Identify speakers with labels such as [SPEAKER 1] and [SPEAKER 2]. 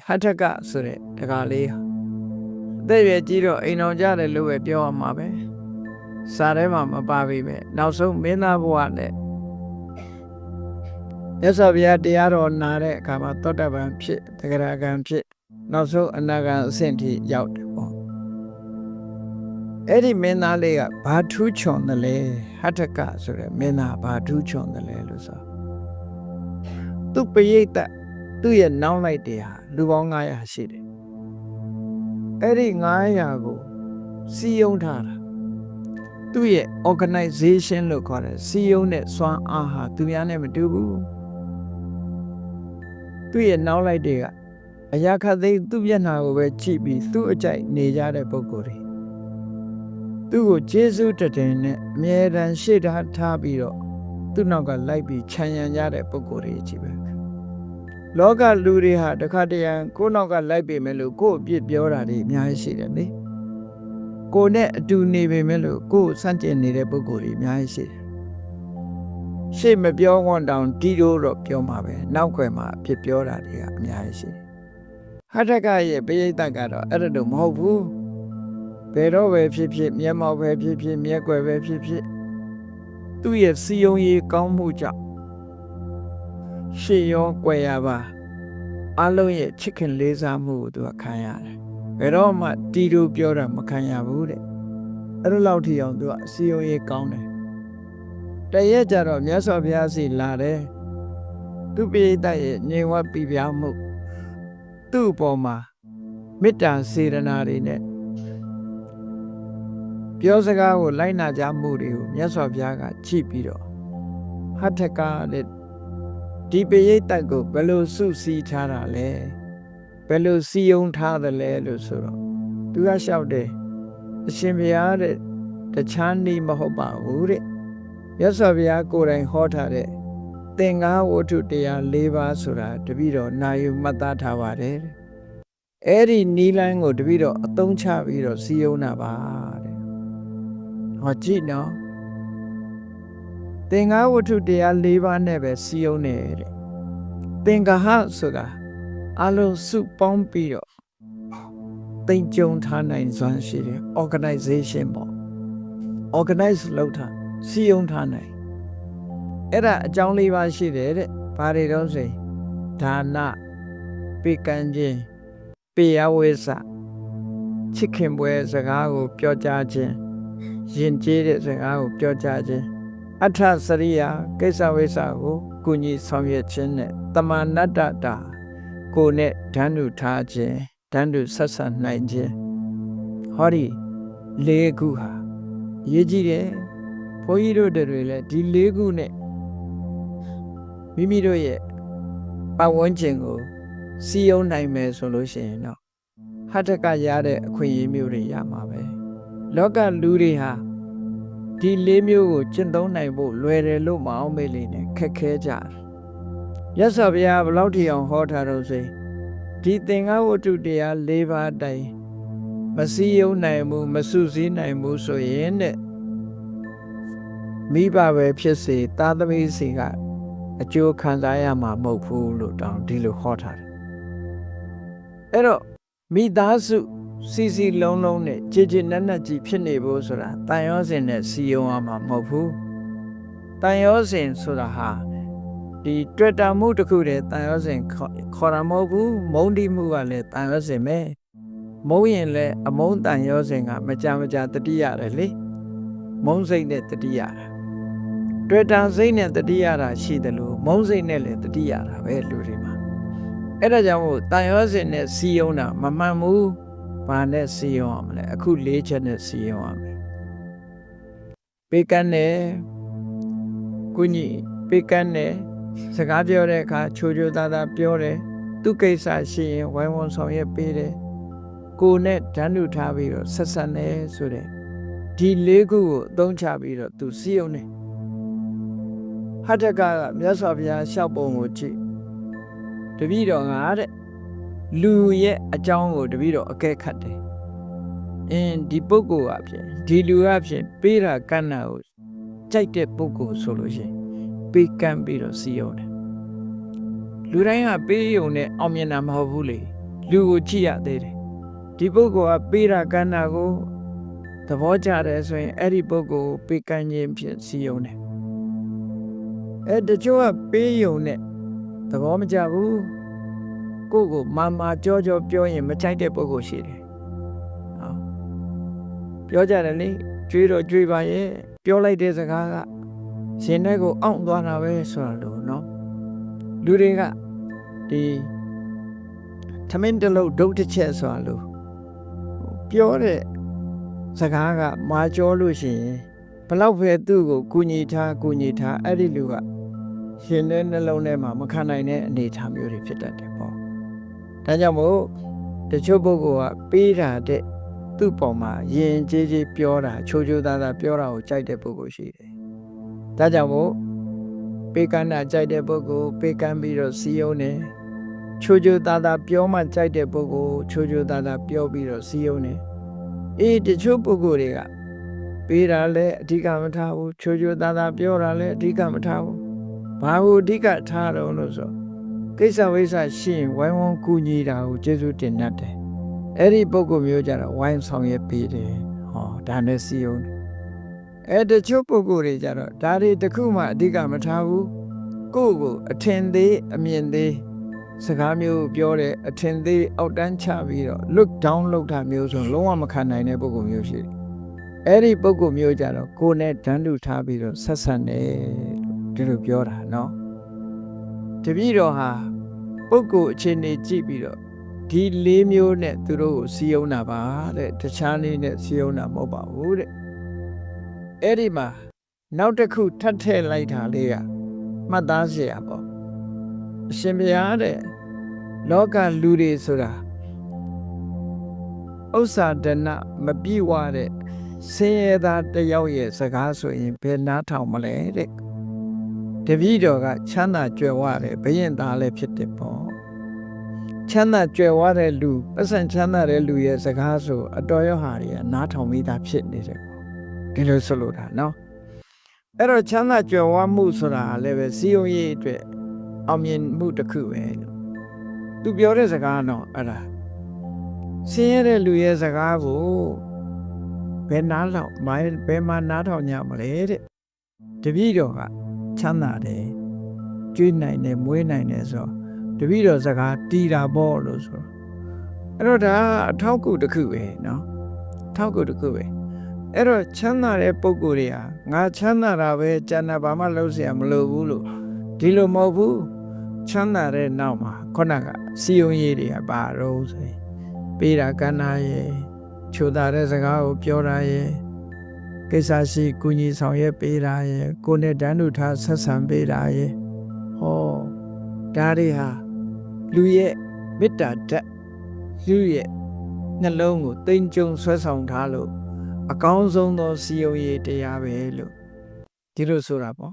[SPEAKER 1] ဟထကဆိုတဲ့တကားလေးအသက်ရွယ်ကြီးတော့အိမ်တော်ကြတယ်လို့ပဲပြောရမှာပဲစာထဲမှာမပါပြီပဲနောက်ဆုံးမင်းသားဘဝနဲ့မြတ်စွာဘုရားတရားတော်နာတဲ့အခါမှာသောတပန်ဖြစ်သဂရဂံဖြစ်နောက်ဆုံးအနာဂံအဆင့်ထိရောက်တယ်ပေါ့အဲ့ဒီမင်းသားလေးကဘာထူးချွန်တယ်လဲဟထကဆိုတဲ့မင်းသားဘာထူးချွန်တယ်လဲလို့ဆိုသူပရိသတ်သူ့ရဲ့နောင်လိုက်တွေဟာလူပေါင်း900ရှိတယ်အဲ့ဒီ900ကိုစီယုံထားတာသူ့ရဲ့ organization လို့ခေါ်တယ်စီယုံတဲ့စွမ်းအားဟာသူများနဲ့မတူဘူးသူ့ရဲ့နောင်လိုက်တွေကအရာခတ်သိမ်းသူ့မျက်နှာကိုပဲကြည့်ပြီးသူ့အကြိုက်နေကြတဲ့ပုဂ္ဂိုလ်တွေသူ့ကိုကျေးဇူးတင်နဲ့အမြဲတမ်းရှေ့ထားပြီးတော့သူ့နောက်ကလိုက်ပြီးခြံရံကြတဲ့ပုဂ္ဂိုလ်တွေကြီးပဲလောကလူတွေဟာတခါတရံကိုယ့်နောက်ကလိုက်ပေမဲ့လို့ကိုယ့်အပြစ်ပြောတာတွေအများကြီးရှိတယ်လေကိုယ်နဲ့အတူနေပေမဲ့လို့ကိုယ်စန့်ကျင်နေတဲ့ပုဂ္ဂိုလ်တွေအများကြီးရှိတယ်ရှေ့မပြောခွန်းတောင်တီးတော့ပြောမှာပဲနောက်ွယ်မှာအပြစ်ပြောတာတွေကအများကြီးရှိတယ်ဟထကရဲ့ပရိသတ်ကတော့အဲ့ဒါတော့မဟုတ်ဘူးဘယ်တော့ပဲဖြစ်ဖြစ်မျက်မှောက်ပဲဖြစ်ဖြစ်မျက်ွယ်ပဲဖြစ်ဖြစ်သူ့ရဲ့စီယုံရေးကောင်းမှုကြောင့်ရှေ့ရောကွယ်ရပါအလုံးရဲ့ချစ်ခင်လေးစားမှုကိုသူကခံရတယ်ဘယ်တော့မှတီတူပြောတာမခံရဘူးတဲ့အဲ့လိုလောက်ထိအောင်သူကအစီယုံရေးကောင်းတယ်တရက်ကြတော့မြတ်စွာဘုရားစီလာတယ်သူပိဋကရဲ့ငြိမ်ဝတ်ပြပြမှုသူ့အပေါ်မှာမေတ္တာစေတနာတွေနဲ့ပြောစကားကိုလိုက်နာကြမှုတွေကိုမြတ်စွာဘုရားကကြည့်ပြီးတော့ဟထကတဲ့ဒီပိဋကကိုဘယ်လိုစုစည်းထားတာလဲဘယ်လိုစီယုံထားသလဲလို့ဆိုတော့သူကလျှောက်တယ်အရှင်ဘုရားတဲ့တခြားနည်းမဟုတ်ပါဘူးတဲ့မြတ်စွာဘုရားကိုယ်တိုင်ဟောထားတဲ့သင်္ဃဝတ္ထုတရား၄ပါးဆိုတာတပည့်တော်နာယူမှတ်သားထားပါတယ်တဲ့အဲ့ဒီနီးလန်းကိုတပည့်တော်အသုံးချပြီးတော့စီယုံတာပါတဲ့ဟောကြည့်နော်သင်္ဃဝတ္ထုတရား၄ပါးနဲ့ပဲစီယုံနေတဲ့သင်္ဃဟဆိုတာအလုံးစုပေါင်းပြီးတော့သိမ့်ကြုံထားနိုင်စွမ်းရှိတယ် organization ပေါ့ organize လုပ်ထားစီယုံထားနိုင်အဲ့ဒါအကြောင်း၄ပါးရှိတယ်တဲ့ဘာတွေတော့ဆိုဒါနပေးကမ်းခြင်းပေယဝိဇ္ဇချစ်ခင်ပွဲစကားကိုပြောကြားခြင်းယဉ်ကျေးတဲ့စကားကိုပြောကြားခြင်းအထစရိယာကိစ္စဝိစ္စကိုကုညီဆောင်ရွက်ခြင်းနဲ့တမဏတ္တတာကိုနဲ့ဓာတ်တူထားခြင်းဓာတ်တူဆက်ဆံနိုင်ခြင်းဟောဒီ၄ခုဟာရေးကြည့်တယ်ဘုန်းကြီးတို့တွေလည်းဒီ၄ခုနဲ့မိမိတို့ရဲ့ပတ်ဝန်းကျင်ကိုစီယုံနိုင်မယ်ဆိုလို့ရှိရင်တော့ဟထကရတဲ့အခွင့်အရေးမျိုးတွေရမှာပဲလောကလူတွေဟာဒီ၄မျိုးကိုကျင့်သုံးနိုင်ဖို့လွယ်တယ်လို့မအောင်မေ့လိမ့်နဲ့ခက်ခဲကြတယ်ရသော်ဘုရားဘယ်လောက်ထိအောင်ဟောထားတော့ဆိုဒီသင်္ဃဝတ္ထုတရား၄ပါးတိုင်မစည်းရုံးနိုင်ဘူးမစုစည်းနိုင်ဘူးဆိုရင်တဲ့မိဘပဲဖြစ်စေသားသမီးစီကအကျိုးခံစားရမှာမဟုတ်ဘူးလို့တောင်ဒီလိုဟောထားတယ်အဲ့တော့မိသားစုစီစီလုံးလုံးနဲ့ကြည်ကြည်နက်နက်ကြီးဖြစ်နေဖို့ဆိုတာတန်ရောစဉ်နဲ့စီယုံရမှာမဟုတ်ဘူးတန်ရောစဉ်ဆိုတာဟာဒီတွေ့တာမှုတစ်ခုတည်းတန်ရောစဉ်ခေါ်တာမဟုတ်ဘူးမုန်းတိမှုကလည်းတန်ရောစဉ်ပဲမုန်းရင်လည်းအမုန်းတန်ရောစဉ်ကမကြတတိရတယ်လေမုန်းစိတ်နဲ့တတိရတာတွေ့တာစိတ်နဲ့တတိရတာရှိတယ်လို့မုန်းစိတ်နဲ့လည်းတတိရတာပဲလူတွေမှာအဲ့ဒါကြောင့်မို့တန်ရောစဉ်နဲ့စီယုံတာမမှန်ဘူးဘာနဲ့စီယုံရမလဲအခု၄ချက်နဲ့စီယုံရမယ်ပေးကမ်းတယ်ကုညီပေးကမ်းတယ်စကားပြောတဲ့အခါချိုချိုသားသားပြောတယ်သူကိစ္စရှိရင်ဝိုင်းဝန်းဆောင်ရွက်ပေးတယ်ကိုနဲ့ဓာတ်တူထားပြီးတော့ဆက်ဆက်နေဆိုတဲ့ဒီ၄ခုကိုအသုံးချပြီးတော့သူစီယုံတယ်ဟထကမြတ်စွာဘုရားလျှောက်ပုံကိုကြည့်တပည့်တော်ကတဲ့လူရဲ့အကြောင်းကိုတပည့်တော်အကဲခတ်တယ်ဒီပုဂ္ဂိုလ်အဖြစ်ဒီလူအဖြစ်ပေးတာကမ်းတာကိုကြိုက်တဲ့ပုဂ္ဂိုလ်ဆိုလို့ရှိရင်ပေးကမ်းပြီးတော့စီယုံတယ်လူတိုင်းကပေးယုံနဲ့အောင်မြင်တာမဟုတ်ဘူးလေတ လူကိုကြည့်ရသေးတယ်ဒီပုဂ္ဂိုလ်ကပေးတာကမ်းတာကိုသဘောကျတယ်ဆိုရင်အဲ့ဒီပုဂ္ဂိုလ်ကိုပေးကမ်းခြင်းဖြင့်စီယုံတယ်တချို့ကပေးယုံနဲ့သဘောမကျဘူးကိုယ့်ကိုမာကြောပြောရင်မကြိုက်တဲ့ပုဂ္ဂိုလ်ရှိတယ်ပြောကြတယ်လေကြွေးတော့ကြွေးပါရဲ့ပြောလိုက်တဲ့စကားကရှင်တဲ့ကိုအောင့်သွားတာပဲဆိုတာလို့နော်လူတွေကဒီသမင်းတလုံးဒုတ်တစ်ချက်ဆိုတာလို့ပြောတဲ့စကားကမာကြောလို့ရှိရင်ဘလောက်ပဲသူ့ကိုကူညီထားအဲ့ဒီလူကရှင်တဲ့နှလုံးထဲမှာမခံနိုင်တဲ့အနေအထားမျိုးတွေဖြစ်တတ်တယ်ပေါ့ဒါကြောင့်မို့တချို့ပုဂ္ဂိုလ်ကပေးတာတဲ့သူ့ပေါ်မှာယဉ်ကျေးပြောတာချိုးသားပြောတာကိုကြိုက်တဲ့ပုဂ္ဂိုလ်ရှိတယ်ဒါကြောင့်မို့ပေးကမ်းတာကြိုက်တဲ့ပုဂ္ဂိုလ်ပေးကမ်းပြီးတော့စီယုံတယ်ချိုးသားပြောမှကြိုက်တဲ့ပုဂ္ဂိုလ်ချိုးသားပြောပြီးတော့စီယုံတယ်တချို့ပုဂ္ဂိုလ်တွေကပေးတာလည်းအဓိကမထားဘူးချိုးသားပြောတာလည်းအဓိကမထားဘူးဘာကိုအဓိကထားတော့လို့ဆိုကိစ္စဝိစ္စရှိရင်ဝိုင်းဝန်းကူညီတာကိုကျေးဇူးတင်တတ်တယ်အဲ့ဒီပုဂ္ဂိုလ်မျိုးကြတော့ဝိုင်းဆောင်ရွက်ပေးတယ်ဒါနဲ့စီယုံတယ်တချို့ပုဂ္ဂိုလ်တွေကြတော့ဒါတွေတခုမှအဓိကမထားဘူးကိုယ့်ကိုအထင်သေးအမြင်သေးစကားမျိုးပြောတယ်အထင်သေးအောက်တန်းချပြီးတော့ look down လုပ်တာမျိုးဆိုလုံးဝမခံနိုင်တဲ့ပုဂ္ဂိုလ်မျိုးရှိတယ်အဲ့ဒီပုဂ္ဂိုလ်မျိုးကြတော့ကိုယ်နဲ့ဓာတ်တူထားပြီးတော့ဆက်ဆံတယ်ဒီလိုပြောတာနော်တပည့်တော်ဟာပုဂ္ဂိုလ်အခြေအနေကြည့်ပြီးတော့ဒီ၄မျိုးနဲ့သူတို့ကိုစီယုံတာပါတဲ့တခြားလေးနဲ့စီယုံတာမဟုတ်ပါဘူးတဲ့အဲ့ဒီမှာနောက်တစ်ခုထပ်ထည့်လိုက်တာလေးကမှတ်သားစရာပေါ့အရှင်ဘုရားတဲ့လောကလူတွေဆိုတာဥစ္စာဒနာမပြည့်ဝတဲ့ဆင်းရဲသားတယောက်ရဲ့စကားဆိုရင်ဘယ်နားထောင်မလဲတဲ့တပည့်တော်ကချမ်းသာကြွယ်ဝတယ်ဘုရင်သားလည်းဖြစ်တယ်ပေါ့ချမ်းသာကြွယ်ဝတဲ့လူပတ်စံချမ်းသာတဲ့လူရဲ့စကားဆိုအတော်ရောဟာတွေကနားထောင်ပြီးသားဖြစ်နေတယ်ပေါ့ဒီလိုဆိုလိုတာနော်အဲ့တော့ချမ်းသာကြွယ်ဝမှုဆိုတာလည်းပဲစီယုံရေးအတွက်အောင်မြင်မှုတစ်ခုပဲသူပြောတဲ့စကားတော့အဲ့ဒါဆင်းရဲတဲ့လူရဲ့စကားကိုဘယ်နားလောက်ဘယ်မှာနားထောင်ကြမလဲတဲ့တပည့်တော်ကချမ်းသာတယ်ကျွေးနိုင်တယ်မွေးနိုင်တယ်ဆိုတပည့်တော်စကားတီးတာပေါ့လို့ဆိုအဲ့တော့ဒါအထောက်အကူတစ်ခုပဲနော်အထောက်အကူတစ်ခုပဲအဲ့တော့ချမ်းသာတဲ့ပုဂ္ဂိုလ်တွေဟာငါချမ်းသာတာပဲကျန်တာဘာမှလုပ်เสียမလိုဘူးလို့ဒီလိုမဟုတ်ဘူးချမ်းသာတဲ့နောက်မှာခုနကစီယုံရေးတွေကပါတော့ဆိုရင်ပေးတာကမ်းတာရဲ့ချိုသားတဲ့စကားကိုပြောတာရဲ့ကိစ္စရှိကုညီဆောင်ရွက်ပေးတာရဲ့ကိုယ်နဲ့တန်းတူထားဆက်ဆံပေးတာရဲ့ဒါတွေဟာလူရဲ့မေတ္တာဓာတ်လူရဲ့နှလုံးကိုတိမ်ကြုံဆွဲဆောင်ထားလို့အကောင်းဆုံးသောစီယုံရေးတရားပဲလို့ဒီလိုဆိုတာပေါ့